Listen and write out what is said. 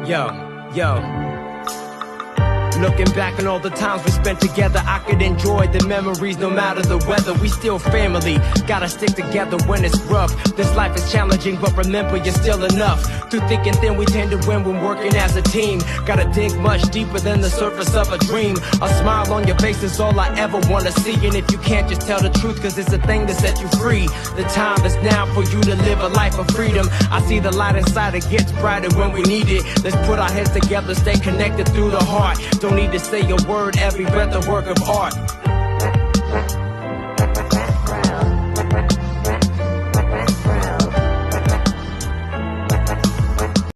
Yo. Looking back on all the times we spent together, I could enjoy the memories no matter the weather. We still family, gotta stick together when it's rough. This life is challenging, but remember you're still enough. Through thick and thin we tend to win when working as a team. Gotta dig much deeper than the surface of a dream. A smile on your face is all I ever wanna see. And if you can't, just tell the truth, cause it's the thing that set you free. The time is now for you to live a life of freedom. I see the light inside, it gets brighter when we need it. Let's put our heads together, stay connected through the heart. Don't need to say a word, every breath a work of art.